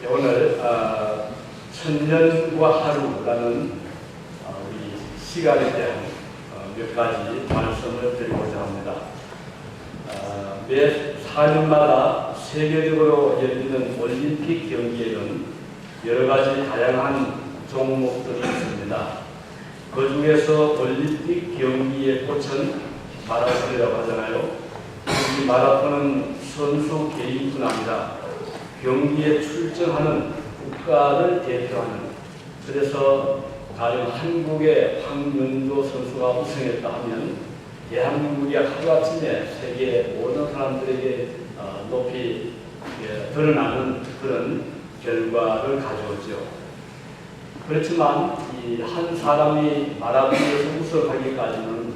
오늘 천년과 하루라는 우리 시간에 대한 몇 가지 말씀을 드리고자 합니다. 매 4년마다 세계적으로 열리는 올림픽 경기에는 여러 가지 다양한 종목들이 있습니다. 그 중에서 올림픽 경기의 꽃은 마라톤이라고 하잖아요. 이 마라톤은 선수 개인뿐 아니라 경기에 출전하는 국가를 대표하는, 그래서 가령 한국의 황윤조 선수가 우승했다 하면 대한민국이 하루아침에 세계 모든 사람들에게 높이 드러나는 그런 결과를 가져오죠. 그렇지만 이 한 사람이 마라톤에서 우승하기까지는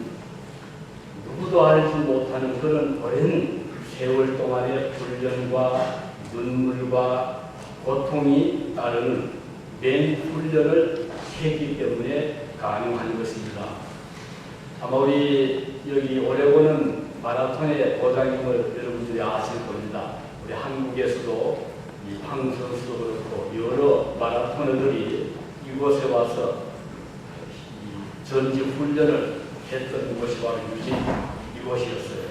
누구도 알지 못하는 그런 오랜 세월 동안의 훈련과 눈물과 고통이 따르는 맹 훈련을 했기 때문에 가능한 것입니다. 아마 우리 여기 오레곤은 마라톤의 고장임을 여러분들이 아실 겁니다. 우리 한국에서도 이 황 선수도 그렇고 여러 마라토너들이 이곳에 와서 이 전지 훈련을 했던 곳이 바로 유진 이곳이었어요.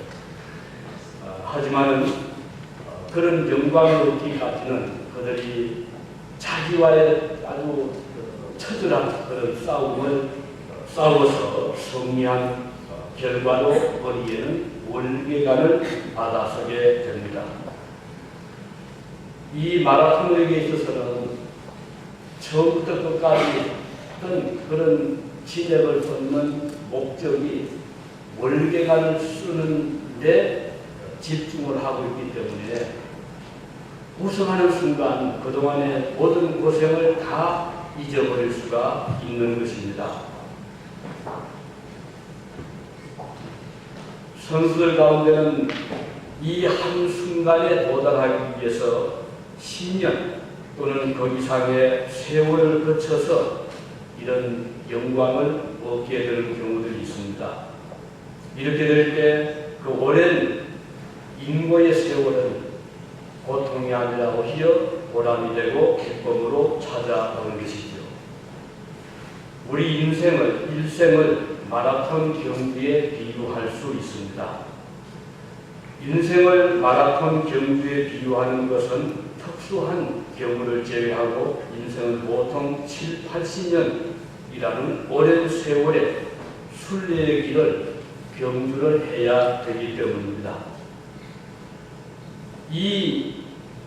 하지만은 그런 영광을 얻기까지는 그들이 자기와의 아주 처절한 그런 싸움을 싸워서 승리한 결과로 우리에는 월계관을 받아서게 됩니다. 이 마라톤에게 있어서는 처음부터 끝까지 어떤 그런 진액을 쏟는 목적이 월계관을 쓰는 데 집중을 하고 있기 때문에 우승하는 순간 그동안의 모든 고생을 다 잊어버릴 수가 있는 것입니다. 선수들 가운데는 이 한순간에 도달하기 위해서 10년 또는 그 이상의 세월을 거쳐서 이런 영광을 얻게 되는 경우들이 있습니다. 이렇게 될 때 그 오랜 인고의 세월은 고통이 아니라 오히려 보람이 되고 기쁨으로 찾아오는 것이죠. 우리 일생을 마라톤 경주에 비유할 수 있습니다. 인생을 마라톤 경주에 비유하는 것은 특수한 경우를 제외하고 인생은 보통 7, 80년이라는 오랜 세월의 순례의 길을 경주를 해야 되기 때문입니다. 이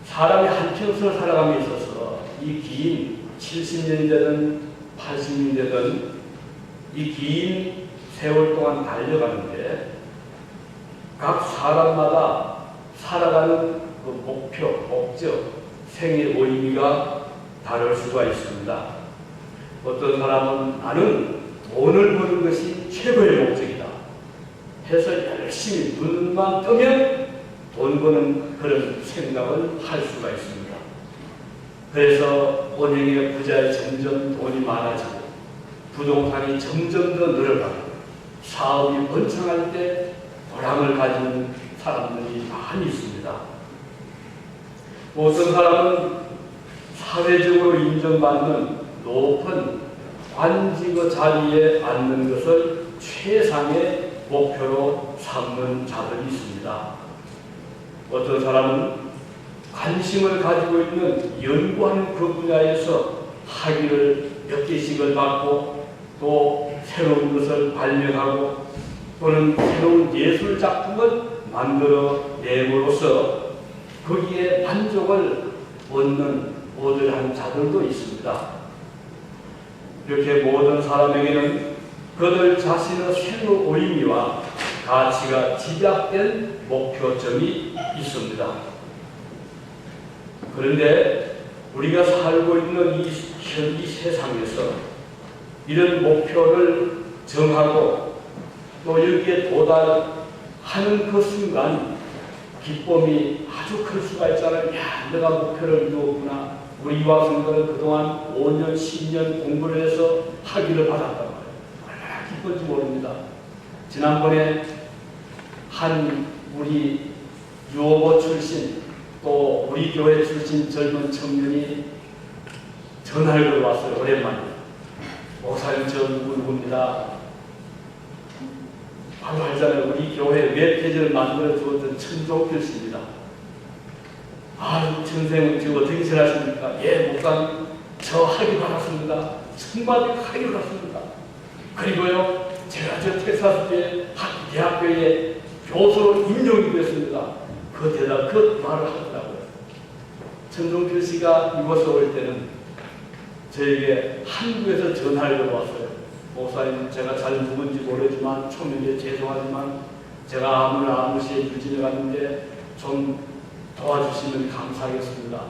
사람이 한평생을 살아감에 있어서 이 긴 70년이든 80년이든 이 긴 세월 동안 달려가는데 각 사람마다 살아가는 그 목표, 목적, 생의 의미가 다를 수가 있습니다. 어떤 사람은 나는 돈을 버는 것이 최고의 목적이다 해서 열심히 눈만 뜨면 돈 버는 그런 생각을 할 수가 있습니다. 그래서 은행의 부자에 점점 돈이 많아지고 부동산이 점점 더 늘어나고 사업이 번창할 때 보람을 가지는 사람들이 많이 있습니다. 어떤 사람은 사회적으로 인정받는 높은 관직의 자리에 앉는 것을 최상의 목표로 삼는 자들이 있습니다. 어떤 사람은 관심을 가지고 있는 연구하는 그 분야에서 학위를 몇 개씩을 받고 또 새로운 것을 발명하고 또는 새로운 예술 작품을 만들어 내므로써 거기에 만족을 얻으려는 자들도 있습니다. 이렇게 모든 사람에게는 그들 자신의 생의 의미와 가치가 집약된 목표점이 있습니다. 그런데 우리가 살고 있는 이 현지 세상에서 이런 목표를 정하고 또 여기에 도달하는 그 순간 기쁨이 아주 클 수가 있잖아요. 야, 내가 목표를 이루었구나. 우리 유학생들은 그동안 5년, 10년 공부를 해서 학위를 받았단 말이에요. 얼마나 기쁜지 모릅니다. 지난번에 한 우리 유어고 출신 또 우리 교회 출신 젊은 청년이 전화를 걸어왔어요. 오랜만에. 목사님 저 누구입니다. 바로 알잖아요. 우리 교회 웹페이지를 만들어 주었던 천종필 씨입니다. 아, 선생님 지금 어떻게 지내십니까? 예, 목사님 저 하길 바랐습니다. 정말 하길 바랐습니다. 그리고요, 제가 저 텍사스주의 대학교에 교수로 임용이 됐습니다. 그 대답, 그 말을 하더라고요. 천종필 씨가 이곳에 올 때는 저에게 한국에서 전화를 걸어왔어요. 목사님, 제가 잘 누군지 모르지만 초면에 죄송하지만 제가 아무시에 유진해 갔는데 좀 도와주시면 감사하겠습니다.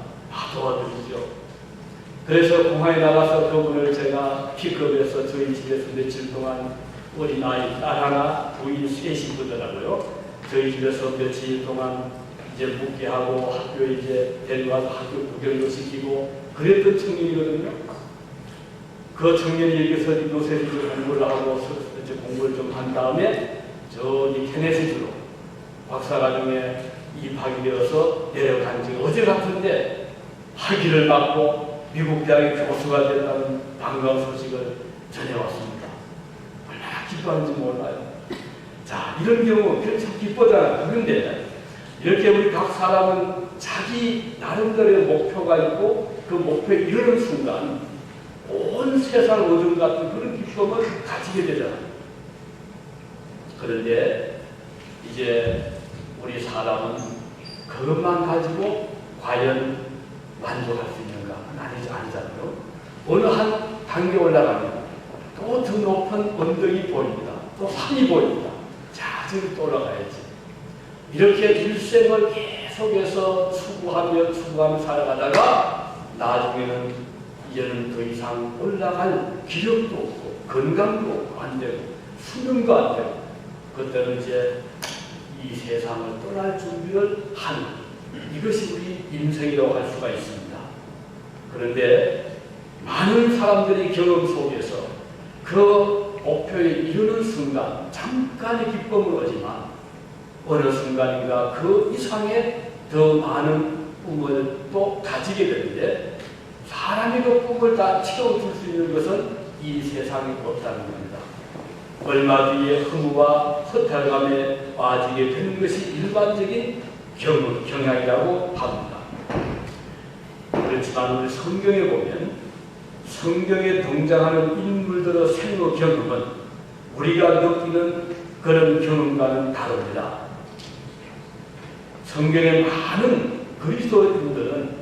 도와드리죠. 그래서 공항에 나가서 그분을 제가 픽업해서 저희 집에서 며칠 동안 어린아이 딸 하나, 부인 셋이 보더라고요. 저희 집에서 며칠 동안 이제 묵게 하고 학교에 이제 데려가서 학교 구경도 시키고 그랬던 청년이거든요. 그 청년이 여기서 요새 공부를 하고 이제 공부를 좀 한 다음에 저기 테네시주로 박사과정에 입학이 되어서 내려간 지 어제 같은데 학위를 받고 미국 대학의 교수가 됐다는 반가운 소식을 전해왔습니다. 얼마나 기뻐하는지 몰라요. 자, 이런 경우 참 기쁘잖아요. 그런데 이렇게 우리 각 사람은 자기 나름대로의 목표가 있고 그 목표에 이르는 순간 온 세상 어둠 같은 그런 기쁨을 가지게 되잖아요. 그런데 이제 우리 사람은 그것만 가지고 과연 만족할 수 있는가? 아니잖아요. 어느 한 단계 올라가면 또 더 높은 언덕이 보입니다. 또 산이 보입니다. 자, 저기 또 올라가야지. 이렇게 일생을 계속해서 추구하며 살아가다가 나중에는 이제는 더 이상 올라갈 기력도 없고 건강도 안 되고 수명도 안 되고 그때는 이제 이 세상을 떠날 준비를 하는 이것이 우리 인생이라고 할 수가 있습니다. 그런데 많은 사람들이 경험 속에서 그 목표에 이르는 순간 잠깐의 기쁨을 얻지만 어느 순간인가 그 이상의 더 많은 꿈을 또 가지게 되는데 사람이 그 꿈을 다 채워줄 수 있는 것은 이 세상에 없다는 겁니다. 얼마 뒤에 허무와 허탈감에 빠지게 되는 것이 일반적인 경향이라고 합니다. 그렇지만 우리 성경에 보면 성경에 등장하는 인물들의 생애 경험은 우리가 느끼는 그런 경험과는 다릅니다. 성경의 많은 그리스도인들은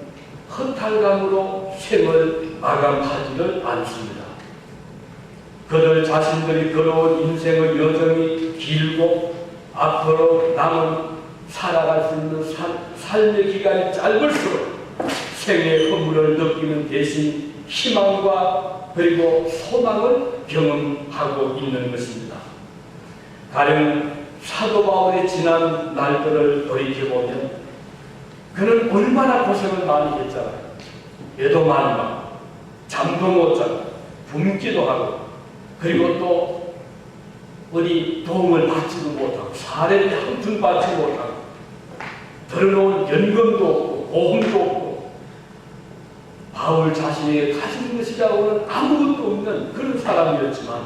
허탈감으로 생을 마감하지를 않습니다. 그들 자신들이 걸어온 인생의 여정이 길고 앞으로 남은 살아갈 수 있는 삶의 기간이 짧을수록 생의 허물을 느끼는 대신 희망과 그리고 소망을 경험하고 있는 것입니다. 가령 사도 바울의 지난 날들을 돌이켜보면 그는 얼마나 고생을 많이 했잖아요. 애도 많이 받고 잠도 못 자고 굶기도 하고 그리고 또 어디 도움을 받지도 못하고 사례를 한 푼 받지 못하고 들어놓은 연금도 없고 보험도 없고 바울 자신이 가진 것이라고는 아무것도 없는 그런 사람이었지만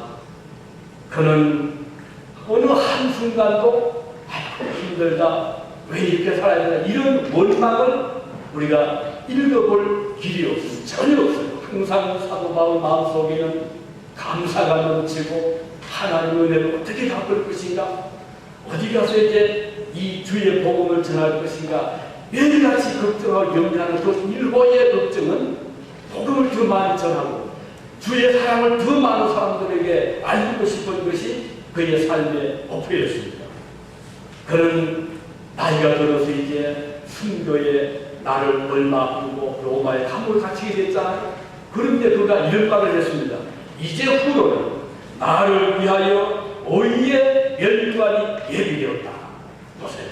그는 어느 한순간도 힘들다 왜 이렇게 살아야 되나 이런 원망을 우리가 읽어볼 길이 없습니다. 전혀 없어요. 항상 사도 바울 마음속에는 감사가 넘치고 하나님의 은혜를 어떻게 갚을 것인가 어디 가서 이제 이 주의 복음을 전할 것인가 매일같이 걱정하고 염려하는 그 일호의 걱정은 복음을 더 많이 전하고 주의 사랑을 더 많은 사람들에게 알리고 싶은 것이 그의 삶의 목표였습니다. 그는 나이가 들어서 이제 순교에 나를 얼마 앞두고 로마에 감옥을 갇히게 됐잖아요. 그런데 그가 이런 말을 했습니다. 이제 후로는 나를 위하여 의의 멸관이 예비되었다. 보세요.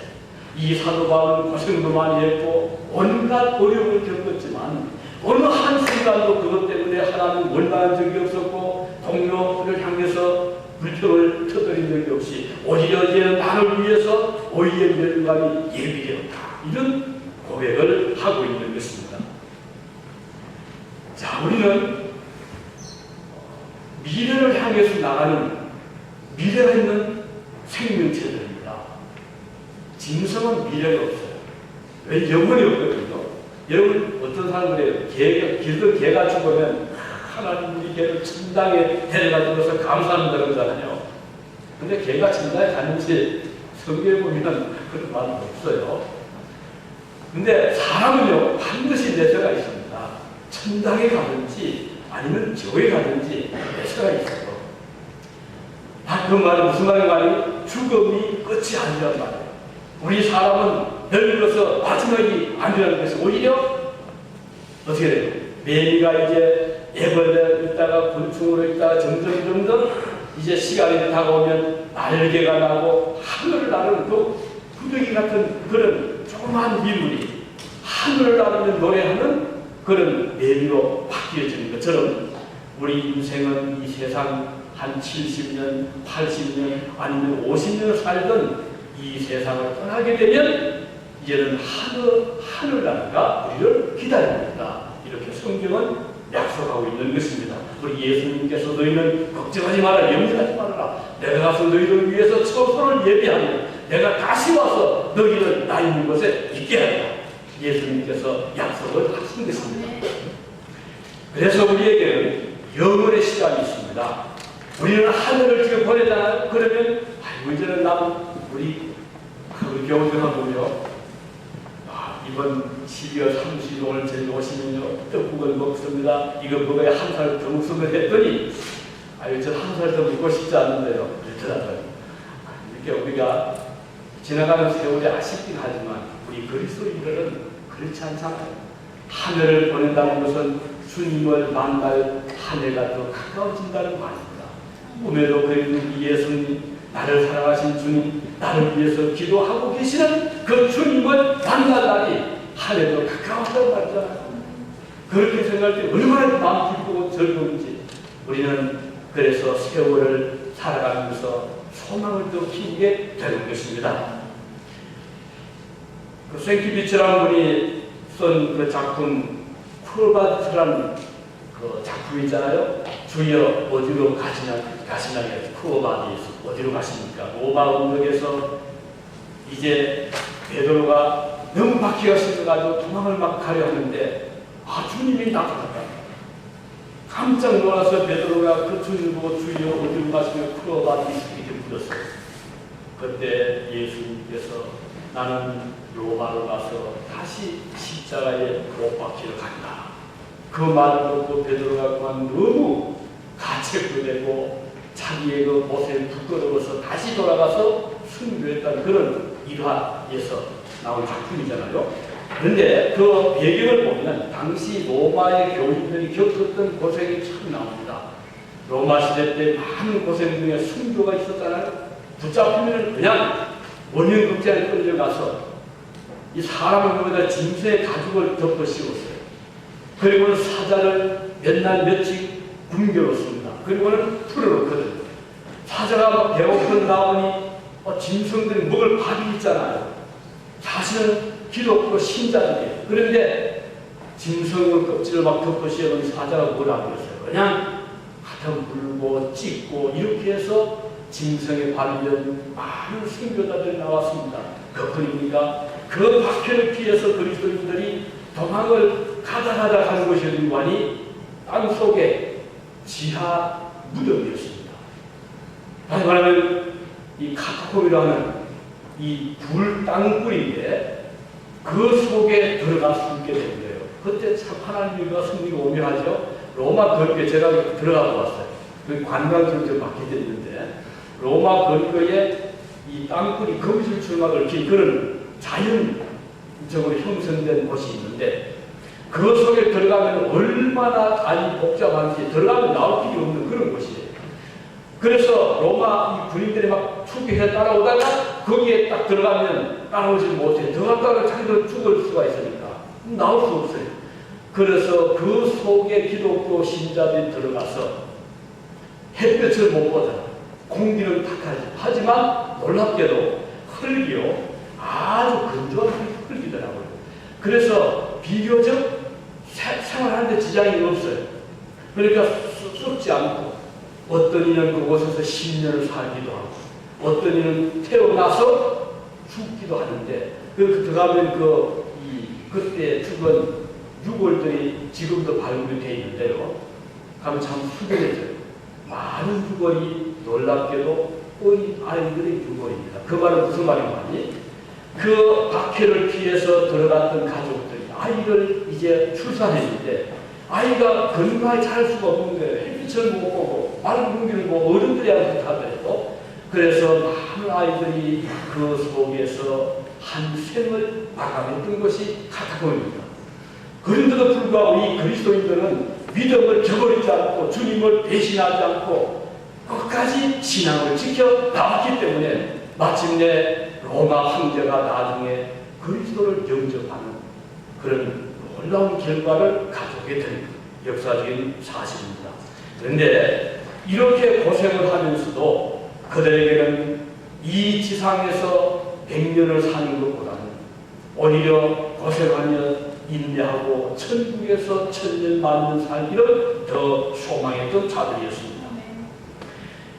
이 사도 바울은 고생도 많이 했고 온갖 어려움을 겪었지만 어느 한순간도 그것 때문에 하나님 원망한 적이 없었고 동료를 향해서 불평을 터뜨린 적이 없이 오히려 이제는 나를 위해서 의의 멸관이 예비되었다. 이런 고백을 하고 있는 것입니다. 자, 우리는 미래를 향해서 나가는 미래가 있는 생명체들입니다. 짐승은 미래가 없어요. 왜? 영혼이 없거든요. 여러분, 어떤 사람들이 길든 개가 죽으면 하나님 우리 개를 천당에 데려가 주어서 감사합니다 그러잖아요. 근데 개가 천당에 갔는지 성경에 보면 그런 말은 없어요. 근데 사람은요, 반드시 내세가 있습니다. 천당에 가든지 아니면 지옥에 가든지 내세가 있어요. 그 말은 무슨 말인가? 죽음이 끝이 아니란 말이에요. 우리 사람은 늙어서 마지막이 아니라는 것이 오히려 어떻게 돼요? 매미가 이제 애벌레 있다가 곤충으로 있다가 점점 이제 시간이 다가오면 날개가 나고 하늘을 나르는 그 부득이 같은 그런 조그마한 민물이 하늘을 나르며 노래하는 그런 매미로 바뀌어지는 것처럼 우리 인생은 이 세상 한 70년, 80년 아니면 50년 살던 이 세상을 떠나게 되면 이제는 하늘나라가 우리를 기다립니다. 이렇게 성경은 약속하고 있는 것입니다. 우리 예수님께서 너희는 걱정하지 마라, 염려하지 말아라. 내가 가서 너희를 위해서 처소를 예비하며 내가 다시 와서 너희를 나 있는 곳에 있게 하리라. 예수님께서 약속을 하신 것입니다. 그래서 우리에게는 영원의 시간이 있습니다. 우리는 하늘을 지금 보내잖아요. 그러면 이제는 우리 교우들만 보며 이번 12월 30일 오늘 저희 오시면요 떡국을 먹습니다. 이거 먹어야 한 살 더 먹습니다 했더니 저 한 살 더 먹고 싶지 않는데요. 그렇더라고요. 이렇게 우리가 지나가는 세월이 아쉽긴 하지만 우리 그리스도인들은 그렇지 않잖아요. 하늘을 보낸다는 것은 주님을 만날 한 해가 더 가까워진다는 말입니다. 꿈에도 그리는 예수님, 나를 사랑하신 주님, 나를 위해서 기도하고 계시는 그 주님을 만날 날이 한 해도 가까웠다는 말이잖아요. 그렇게 생각할 때 얼마나 마음 기쁘고 즐거운지 우리는 그래서 세월을 살아가면서 소망을 더 키우게 되는 것입니다. 그 생키비치라는 분이 쓴 그 작품 쿠어바디스라는 그 작품 있잖아요. 주여 어디로 가시냐 쿠어바디스 어디로 가십니까? 로마 언덕에서 이제 베드로가 너무 바퀴가 씌어가지고 도망을 막 가려 하는데 주님이 나타났다. 깜짝 놀라서 베드로가 그 주님 보고 주여 어디로 가시며 쿠어바디스 이렇게 불렀어요. 그때 예수님께서 나는 로마로 가서 다시 십자가에 못 박히러 간다. 그 말을 듣고 베드로가 그만 너무 가책부되고 자기의 그 못에 부끄러워서 다시 돌아가서 순교했다는 그런 일화에서 나온 작품이잖아요. 그런데 그 배경을 보면 당시 로마의 교인들이 겪었던 고생이 참 나옵니다. 로마 시대 때 많은 고생 중에 순교가 있었잖아요. 붙잡히면 그냥 원형극장에 끌려가서 이 사람을 보다 짐승의 가죽을 덮어 씌웠어요. 그리고는 사자를 몇 날 며칠 굶겨놓습니다. 그리고는 풀어놓거든요. 사자가 배고픈 다음에 짐승들이 먹을 밥이 있잖아요. 사실은 기독교 신자들이에요. 그런데 짐승의 껍질을 막 덮어 씌우는 사자가 뭐라고 그랬어요? 그냥 갖다 물고 찢고 이렇게 해서 짐승에 발견 많은 선교자들이 나왔습니다. 그뿐입니까? 그 박해를 피해서 그리스도인들이 도망을 가다 가는 것이 어딘가니 땅속에 지하 무덤이었습니다. 다시 말하면 이 카타콤이라는 이 불 땅굴인데 그 속에 들어가 숨게 된 거예요. 그때 참 하나님과 승리가 오묘하죠. 로마 근교에 제가 들어가고 왔어요. 그 관광지로 바뀌게 됐는데 로마 근교에 이 땅굴이 거미줄 출막을 긴 그런 자연적으로 형성된 곳이 있는데 그 속에 들어가면 얼마나 안이 복잡한지 들어가면 나올 길이 없는 그런 곳이에요. 그래서 로마 이 군인들이 막 추격해 따라오다가 거기에 딱 들어가면 따라오지 못해. 들어갔다가 자기들 죽을 수가 있으니까 나올 수 없어요. 그래서 그 속에 기독교 신자들이 들어가서 햇볕을 못 보잖아요. 공기는 탁하지. 하지만 놀랍게도 흙이요. 아주 건조한 흙이더라고요. 그래서 비교적 생활하는데 지장이 없어요. 그러니까 썩지 않고, 어떤 이는 그곳에서 10년을 살기도 하고, 어떤 이는 태어나서 죽기도 하는데, 들어가면 그때 죽은 유골들이 지금도 발굴이 되어 있는데요. 가면 참 수고해져요. 많은 유골이 놀랍게도 어린 아이들의 유골입니다. 그 말은 무슨 말인가니? 그 박해를 피해서 들어갔던 가족들이 아이를 이제 출산했는데 아이가 건강하게 잘 수가 없는 거예요. 햇빛을 못 보고 마른 공기를 보고 어른들이 하고 하더라도. 그래서 많은 아이들이 그 속에서 한 생을 마감했던 것이 카타콤입니다. 그런데도 불구하고 이 그리스도인들은 믿음을 저버리지 않고 주님을 배신하지 않고 끝까지 신앙을 지켜 나왔기 때문에 마침내 로마 황제가 나중에 그리스도를 영접하는 그런 놀라운 결과를 가져오게 된 역사적인 사실입니다. 그런데 이렇게 고생을 하면서도 그들에게는 이 지상에서 100년을 사는 것보다는 오히려 고생하며 인내하고 천국에서 1000년 만년 살기를 더 소망했던 자들이었습니다.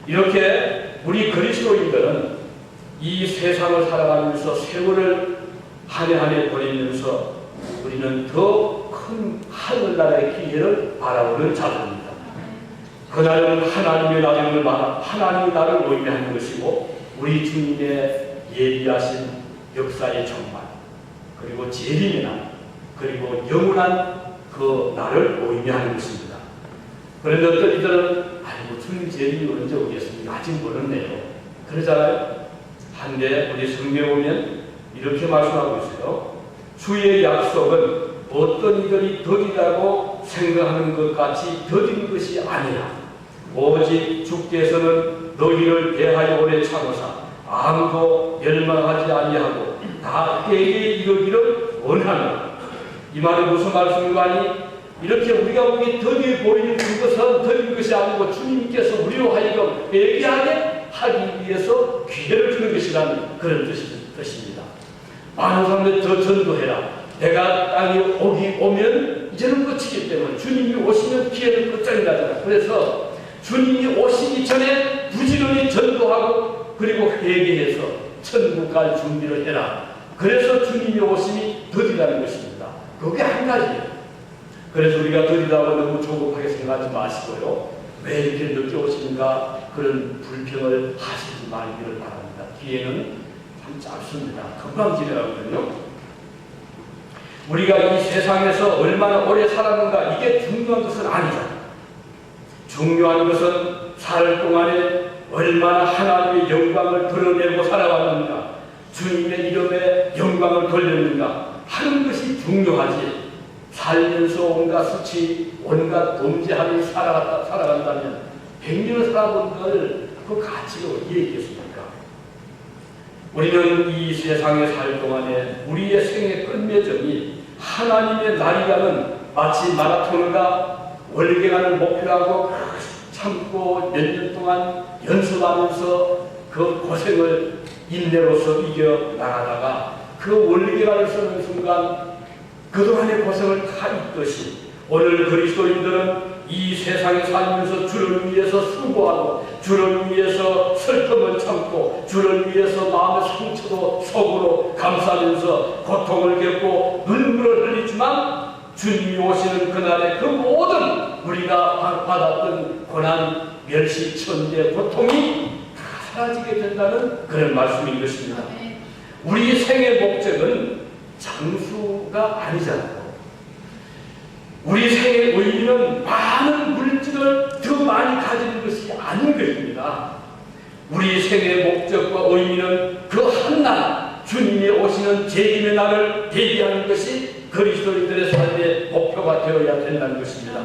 이렇게 우리 그리스도인들은 이 세상을 살아가면서 세월을 한 해 한 해 보내면서 우리는 더 큰 하늘나라의 기회를 바라보는 자들입니다. 그날은 하나님의 나라를 하나님의 나라를 의미하는 것이고 우리 주님의 예비하신 역사의 종말 그리고 재림의 날 그리고 영원한 그 날을 의미하는 것입니다. 그런데 어떤 이들은 아이고 주님 재림이 언제 오겠습니까? 아직 멀었네요. 그러잖아요. 한데 우리 성경에 보면 이렇게 말씀하고 있어요. 주의 약속은 어떤 이들이 더디다고 생각하는 것 같이 더딘 것이 아니라 오직 주께서는 너희를 대하여 오래 참으사 아무도 멸망하지 아니하고 다 때에 이르기를 원하노라. 이 말이 무슨 말씀인가 하니 이렇게 우리가 보기 더디 보이는 그것은 더딘 것이 아니고 주님께서 우리로 하여금 회개하게 하기 위해서 기회를 주는 것이라는 그런 뜻입니다. 많은 사람들 더 전도해라. 내가 땅에 오면 이제는 끝이기 때문에 주님이 오시면 기회는 끝장이 나잖아. 그래서 주님이 오시기 전에 부지런히 전도하고 그리고 회개해서 천국 갈 준비를 해라. 그래서 주님이 오심이 더디다는 것입니다. 그게 한 가지예요. 그래서 우리가 더디다고 너무 조급하게 생각하지 마시고요. 왜 이렇게 늦게 오시는가 그런 불평을 하시지 말기를 바랍니다. 기회는 참 짧습니다. 금방 지나가거든요. 우리가 이 세상에서 얼마나 오래 살았는가 이게 중요한 것은 아니잖아요. 중요한 것은 살 동안에 얼마나 하나님의 영광을 드러내고 살아왔는가 주님의 이름에 영광을 돌렸는가 하는 것이 중요하지. 살면서 온갖 수치 온갖 범죄함이 살아간다면 100년을 살아본 걸 그 가치가 어디에 있겠습니까? 우리는 이 세상에 살 동안에 우리의 생의 끝맺음이 하나님의 날이라는 마치 마라톤과 월계가는 목표하고 참고 몇 년 동안 연습하면서 그 고생을 인내로서 이겨 나가다가 그 월계가를 쓰는 순간 그동안의 고생을 다 잊듯이 오늘 그리스도인들은 이 세상에 살면서 주를 위해서 수고하고 주를 위해서 슬픔을 참고 주를 위해서 마음의 상처도 속으로 감싸면서 고통을 겪고 눈물을 흘리지만 주님이 오시는 그날에 그 모든 우리가 받았던 고난, 멸시, 천대, 고통이 다 사라지게 된다는 그런 말씀인 것입니다. 우리 생의 목적은 장수가 아니잖아요. 우리 생의 의미는 많은 물질을 더 많이 가지는 것이 아닌 것입니다. 우리 생의 목적과 의미는 그 한날 주님이 오시는 재림의 날을 대비하는 것이 그리스도인들의 삶의 목표가 되어야 된다는 것입니다.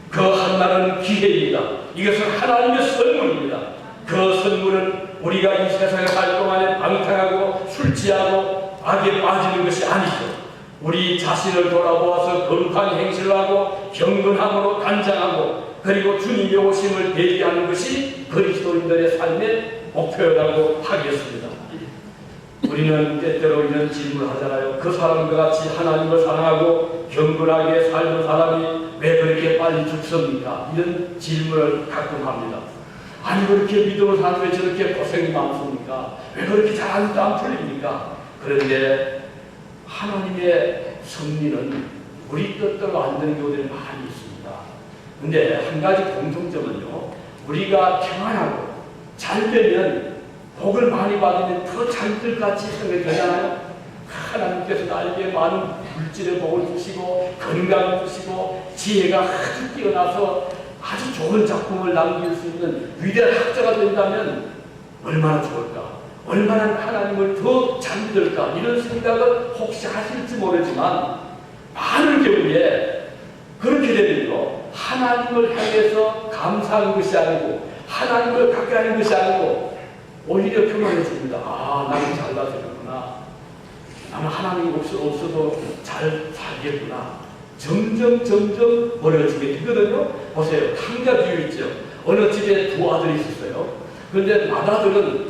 그 한날은 기회입니다. 이것은 하나님의 선물입니다. 그 선물은 우리가 이 세상에 살 동안에 방탕하고 술 취하고 악에 빠지는 것이 아니죠. 우리 자신을 돌아보아서 거룩한 행실을 하고 경건함으로 단장하고 그리고 주님의 오심을 대비하는 것이 그리스도인들의 삶의 목표라고 하겠습니다. 우리는 때때로 이런 질문을 하잖아요. 그 사람과 같이 하나님을 사랑하고 경건하게 살던 사람이 왜 그렇게 빨리 죽습니까? 이런 질문을 가끔 합니다. 아니 그렇게 믿음을 사는 왜 저렇게 고생이 많습니까? 왜 그렇게 잘하는데 안 풀립니까? 그런데 하나님의 섭리는 우리 뜻대로 안 되는 경우들이 많이 있습니다. 근데 한 가지 공통점은요, 우리가 평안하고 잘 되면 복을 많이 받으면 더 잘들같이 생각되잖아요. 하나님께서 나에게 많은 물질의 복을 주시고 건강을 주시고 지혜가 아주 뛰어나서 아주 좋은 작품을 남길 수 있는 위대한 학자가 된다면 얼마나 좋을까, 얼마나 하나님을 더 잘 믿을까, 이런 생각을 혹시 하실지 모르지만 많은 경우에 그렇게 되면요, 하나님을 향해서 감사하는 것이 아니고 하나님을 가까이 하는 것이 아니고 오히려 평안해집니다. 아, 나는 잘 다스렸구나. 나는 하나님이 없어도 잘 살겠구나. 점점 멀어지게 되거든요. 보세요. 탕자 비유 있죠. 어느 집에 두 아들이 있었어요. 그런데 맏아들은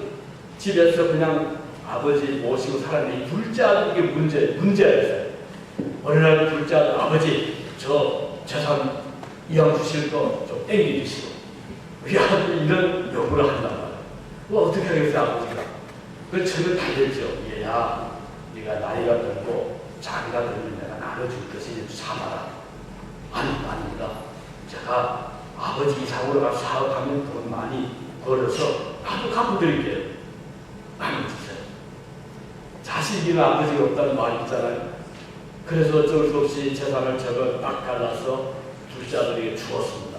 집에서 그냥 아버지 모시고 살았는데 이 둘째 아들에게 문제였어요. 어느 날 둘째 아들, 아버지 저 재산 이왕 주실 거 좀 땡겨 주시고. 우리 아들이 이런 요구를 한단 말이에요. 어떻게 하겠어요, 아버지가? 그 저는 달렸죠. 얘야, 네가 나이가 들고 자기가 들면 내가 나눠줄 것이니 참아라. 아닙니다. 제가 아버지 이상으로 가서 사업하면 돈 많이 벌어서 나도 갚아드릴게요. 나눠주세요. 자식이나 아버지가 없다는 말이 있잖아요. 그래서 어쩔 수 없이 재산을 저거 딱 갈라서 둘째 아들에게 주었습니다.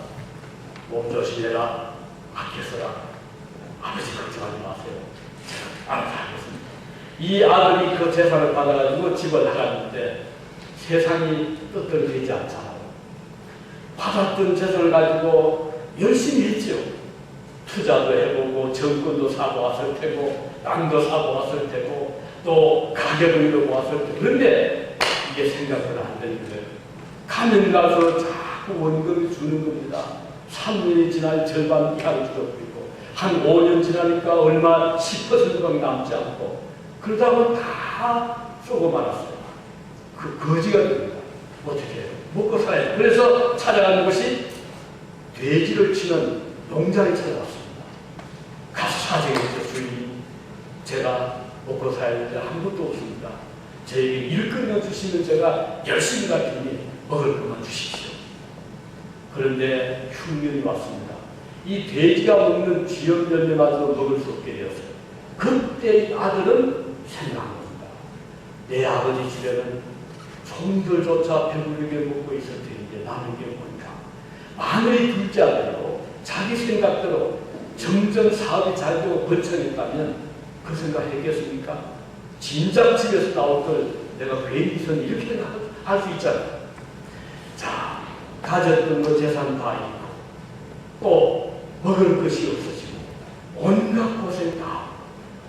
몸 조심해라. 아껴 써라. 아버지 걱정하지 마세요. 제가 알아서 하겠습니다. 이 아들이 그 재산을 받아가지고 집을 나갔는데 세상이 뜻대로 되지 않잖아요. 받았던 재산을 가지고 열심히 했죠. 투자도 해보고 정권도 사고 왔을 테고 땅도 사고 왔을 테고 또 가게도 이러고 왔을 테고, 그런데 이게 생각보다 안 되는 거예요. 가면 가서 자꾸 원금을 주는 겁니다. 3년이 지날 절반 이하로 줄어들고 한 5년 지나니까 얼마 10%밖에 남지 않고 그러다 보면 다 쏘고 말았어요. 그 거지가 됩니다. 어떻게 해요? 먹고 살아야. 그래서 찾아가는 것이 돼지를 치는 농장에 찾아왔습니다. 가서 사정했죠. 주인님, 제가 먹고 살아야 되는데 아무것도 없습니다. 저에게 일거리만 주시면 제가 열심히 갈 테니 먹을 것만 주십시오. 그런데 흉년이 왔습니다. 이 돼지가 먹는 쥐염 열매마저도 먹을 수 없게 되었어요. 그때 이 아들은 생각한 겁니다. 내 아버지 집에는 종들조차 배부르게 먹고 있을 텐데 나는 게 뭔가. 마늘이 둘째 아들이요, 자기 생각대로 점점 사업이 잘 되고 번창했다면 그 생각 했겠습니까? 진작 집에서 나올 걸 내가 괜히 있었니, 이렇게 할 수 있잖아요. 자, 가졌던 거 재산 다 잃고 또 먹을 것이 없어지고 온갖 고생 다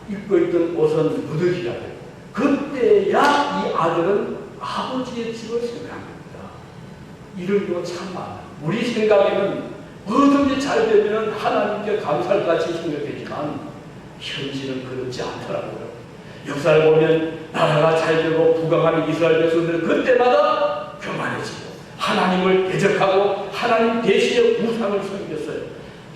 입고 있던 옷은 무더기가 되고, 그때야 이 아들은 아버지의 집을 생각합니다. 이런 경우 참 많아요. 우리 생각에는 뭐든지 잘 되면 하나님께 감사할 같이 생각되지만 현실은 그렇지 않더라고요. 역사를 보면 나라가 잘 되고 부강한 이스라엘 백성들은 그때마다 교만해지고 하나님을 대적하고 하나님 대신에 우상을 섬겼어요.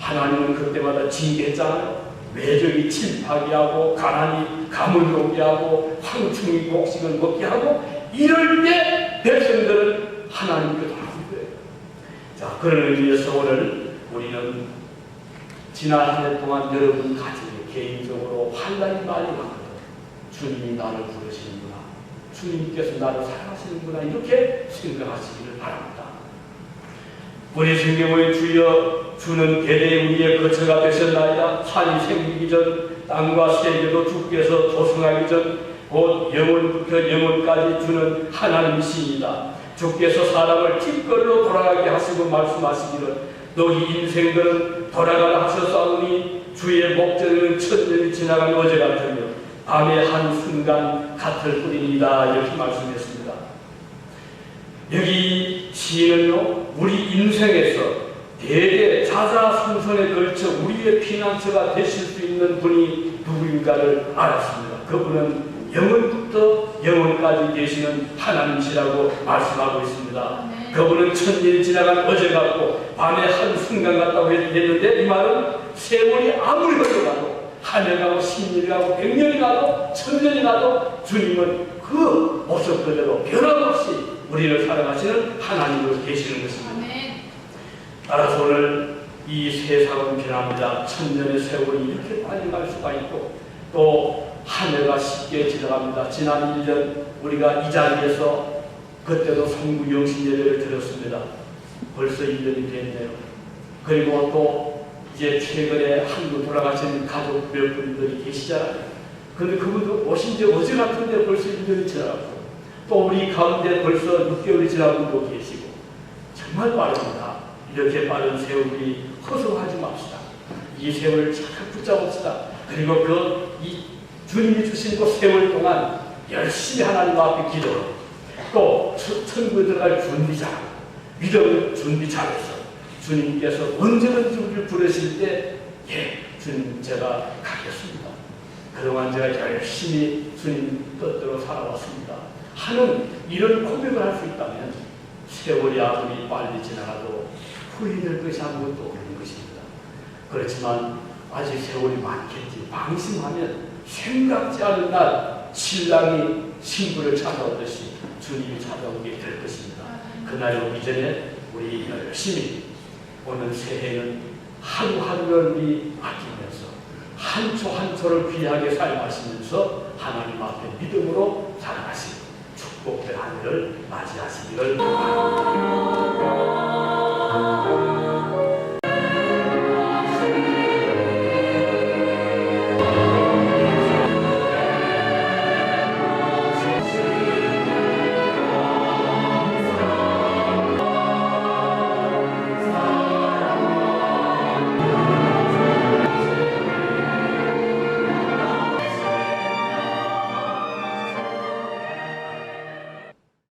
하나님은 그때마다 징계했잖아요. 외적이 침파게 하고 가난이 가물이 오게 하고 황충이 곡식을 먹게 하고, 이럴 때 백성들은 하나님께 돌아온 거예요. 자, 그런 의미에서 오늘 우리는 지난 한 해 동안 여러분 가정에 개인적으로 환난이 많이 왔거든요. 주님이 나를 부르시는구나, 주님께서 나를 사랑하시는구나, 이렇게 생각하시기를 바랍니다. 우리 성경의 주여, 주는 대대 우리의 거처가 되셨나이다. 산이 생기기 전, 땅과 세계도 주께서 조성하기 전, 곧 영원부터 영원까지 주는 하나님이십니다. 주께서 사람을 뒷걸로 돌아가게 하시고 말씀하시기를 너희 인생들은 돌아가라 하셨사오니 주의 목전에는 천년이 지나간 어제 같으며 밤의 한순간 같을 뿐입니다. 이렇게 말씀했습니다. 여기 시인은요, 우리 인생에서 대대 자자손손에 걸쳐 우리의 피난처가 되실 수 있는 분이 누구인가를 알았습니다. 그분은 영원부터 영원까지 계시는 하나님이시라고 말씀하고 있습니다. 그분은 천년이 지나간 어제 같고 밤의 한 순간 같다고 했는데, 이 말은 세월이 아무리 흘러가도 하늘 가고 10년이 가고 100년이 가도 1000년이 가도 주님은 그 모습 그대로 변함없이 우리를 사랑하시는 하나님으로 계시는 것입니다. 따라서 오늘 이 세상은 변합니다. 1000년의 세월이 이렇게 빨리 갈 수가 있고 또 한 해가 쉽게 지나갑니다. 지난 1년 우리가 이 자리에서 그때도 성부 영신 예배를 드렸습니다. 벌써 1년이 됐네요. 그리고 또 이제 최근에 한국 돌아가신 가족 몇 분들이 계시잖아요. 그런데 그분도 오신 지 어제 같은데 벌써 1년이 지나갔고 또 우리 가운데 벌써 6개월이 지난 분도 계시고 정말 빠릅니다. 이렇게 빠른 세월이 허송하지 맙시다. 이 세월을 잘 붙잡읍시다. 그리고 이 주님이 주신 그 세월 동안 열심히 하나님 앞에 기도하고 또 천국에 들어갈 준비 잘하고 믿음을 준비 잘해서 주님께서 언제든지 우리를 부르실 때 주님 제가 가겠습니다. 그동안 제가 열심히 주님 뜻대로 살아왔습니다 하는 이런 고백을 할 수 있다면 세월이 아무리 빨리 지나가도 후회될 것이 아무것도 없는 것입니다. 그렇지만 아직 세월이 많겠지. 방심하면 생각지 않은 날 신랑이 신부를 찾아오듯이 주님이 찾아오게 될 것입니다. 그날이 오기 전에 우리 열심히 오늘 새해는 하루하루를 우리 아끼면서 한 초 한 초를 귀하게 삶하시면서 하나님 앞에 믿음으로 살아가시고 축복의 한 해를 맞이하시기를 바랍니다.